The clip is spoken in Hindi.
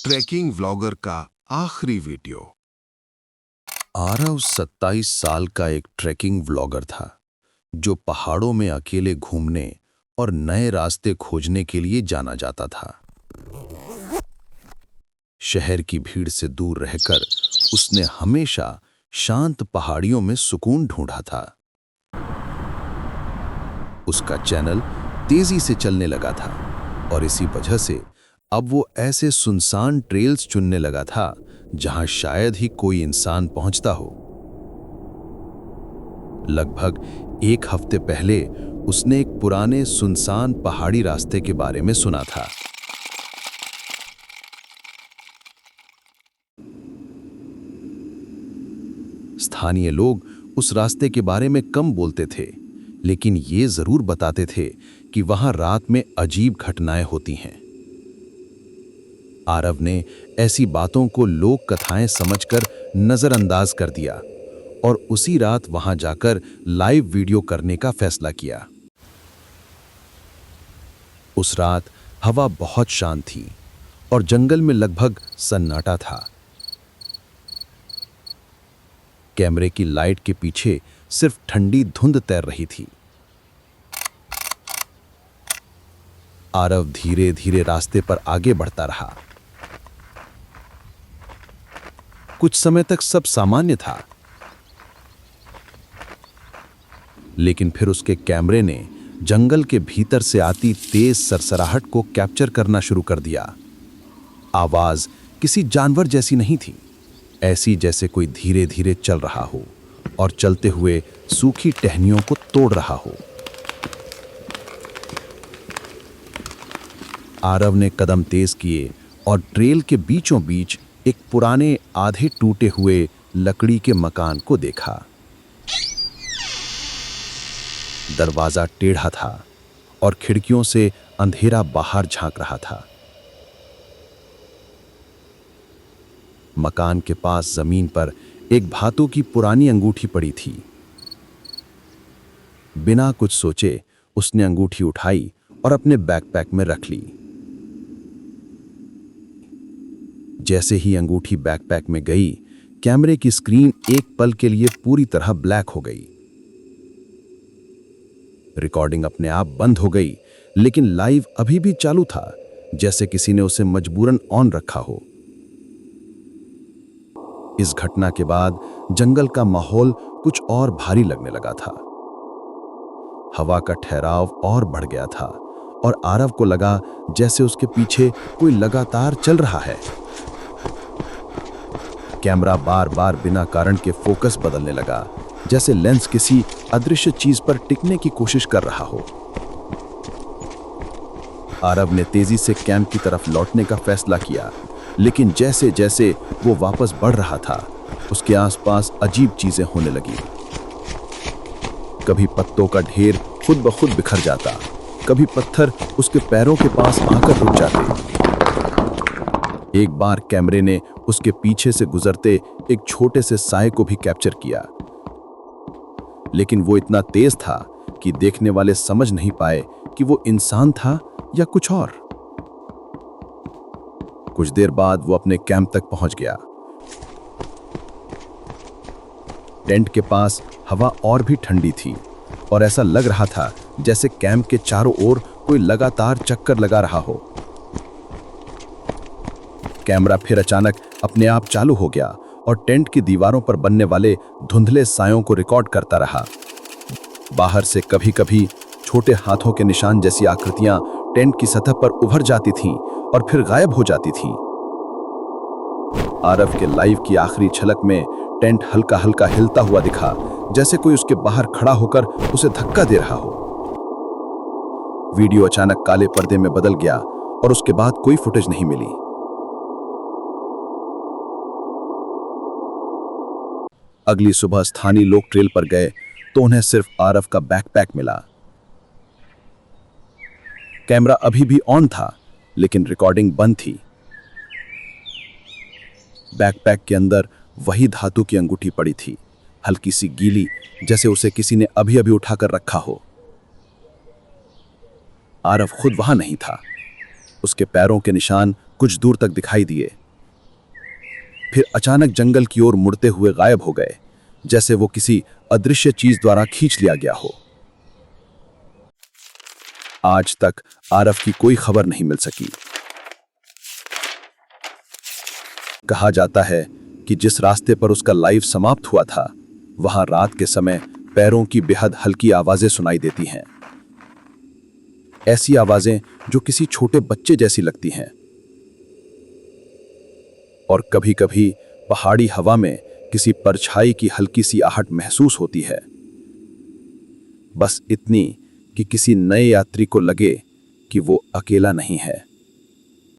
ट्रैकिंग व्लॉगर का आखिरी वीडियो। आरव 27 साल का एक ट्रैकिंग व्लॉगर था जो पहाड़ों में अकेले घूमने और नए रास्ते खोजने के लिए जाना जाता था। शहर की भीड़ से दूर रहकर उसने हमेशा शांत पहाड़ियों में सुकून ढूंढा था। उसका चैनल तेजी से चलने लगा था और इसी वजह से अब वो ऐसे सुनसान ट्रेल्स चुनने लगा था जहां शायद ही कोई इंसान पहुंचता हो। लगभग एक हफ्ते पहले उसने एक पुराने सुनसान पहाड़ी रास्ते के बारे में सुना था। स्थानीय लोग उस रास्ते के बारे में कम बोलते थे, लेकिन ये जरूर बताते थे कि वहां रात में अजीब घटनाएं होती हैं। आरव ने ऐसी बातों को लोक कथाएं समझकर नजरअंदाज कर दिया और उसी रात वहां जाकर लाइव वीडियो करने का फैसला किया। उस रात हवा बहुत शांत थी और जंगल में लगभग सन्नाटा था। कैमरे की लाइट के पीछे सिर्फ ठंडी धुंध तैर रही थी। आरव धीरे धीरे रास्ते पर आगे बढ़ता रहा। कुछ समय तक सब सामान्य था, लेकिन फिर उसके कैमरे ने जंगल के भीतर से आती तेज सरसराहट को कैप्चर करना शुरू कर दिया। आवाज किसी जानवर जैसी नहीं थी, ऐसी जैसे कोई धीरे धीरे चल रहा हो और चलते हुए सूखी टहनियों को तोड़ रहा हो। आरव ने कदम तेज किए और ट्रेल के बीचों बीच एक पुराने आधे टूटे हुए लकड़ी के मकान को देखा। दरवाजा टेढ़ा था और खिड़कियों से अंधेरा बाहर झांक रहा था। मकान के पास जमीन पर एक धातु की पुरानी अंगूठी पड़ी थी। बिना कुछ सोचे उसने अंगूठी उठाई और अपने बैकपैक में रख ली। जैसे ही अंगूठी बैकपैक में गई, कैमरे की स्क्रीन एक पल के लिए पूरी तरह ब्लैक हो गई। रिकॉर्डिंग अपने आप बंद हो गई, लेकिन लाइव अभी भी चालू था, जैसे किसी ने उसे मजबूरन ऑन रखा हो। इस घटना के बाद जंगल का माहौल कुछ और भारी लगने लगा था। हवा का ठहराव और बढ़ गया था और आरव को लगा जैसे उसके पीछे कोई लगातार चल रहा है। कैमरा बार बार बिना कारण के फोकस बदलने लगा, जैसे लेंस किसी अदृश्य चीज पर टिकने की कोशिश कर रहा हो। आरव ने तेजी से कैंप की तरफ लौटने का फैसला किया, लेकिन जैसे जैसे वो वापस बढ़ रहा था, उसके आसपास अजीब चीजें होने लगी। कभी पत्तों का ढेर खुद ब खुद बिखर जाता, कभी पत्थर उसके पैरों के पास आकर रुक जाते। एक बार कैमरे ने उसके पीछे से गुजरते एक छोटे से साए को भी कैप्चर किया, लेकिन वो इतना तेज था कि देखने वाले समझ नहीं पाए कि वो इंसान था या कुछ और। कुछ देर बाद वो अपने कैंप तक पहुंच गया। टेंट के पास हवा और भी ठंडी थी और ऐसा लग रहा था जैसे कैंप के चारों ओर कोई लगातार चक्कर लगा रहा हो। कैमरा फिर अचानक अपने आप चालू हो गया और टेंट की दीवारों पर बनने वाले धुंधले सायों को रिकॉर्ड करता रहा। बाहर से कभी कभी छोटे हाथों के निशान जैसी आकृतियां टेंट की सतह पर उभर जाती थीं और फिर गायब हो जाती थीं। आरव के लाइव की आखिरी झलक में टेंट हल्का हल्का हिलता हुआ दिखा, जैसे कोई उसके बाहर खड़ा होकर उसे धक्का दे रहा हो। वीडियो अचानक काले पर्दे में बदल गया और उसके बाद कोई फुटेज नहीं मिली। अगली सुबह स्थानीय लोग ट्रेल पर गए तो उन्हें सिर्फ आरव का बैकपैक मिला। कैमरा अभी भी ऑन था, लेकिन रिकॉर्डिंग बंद थी। बैकपैक के अंदर वही धातु की अंगूठी पड़ी थी, हल्की सी गीली, जैसे उसे किसी ने अभी अभी उठाकर रखा हो। आरव खुद वहां नहीं था। उसके पैरों के निशान कुछ दूर तक दिखाई दिए, फिर अचानक जंगल की ओर मुड़ते हुए गायब हो गए, जैसे वो किसी अदृश्य चीज द्वारा खींच लिया गया हो। आज तक आरव की कोई खबर नहीं मिल सकी। कहा जाता है कि जिस रास्ते पर उसका लाइफ समाप्त हुआ था, वहां रात के समय पैरों की बेहद हल्की आवाजें सुनाई देती हैं। ऐसी आवाजें जो किसी छोटे बच्चे जैसी लगती हैं। और कभी-कभी पहाड़ी हवा में किसी परछाई की हल्की सी आहट महसूस होती है। बस इतनी कि किसी नए यात्री को लगे कि वो अकेला नहीं है।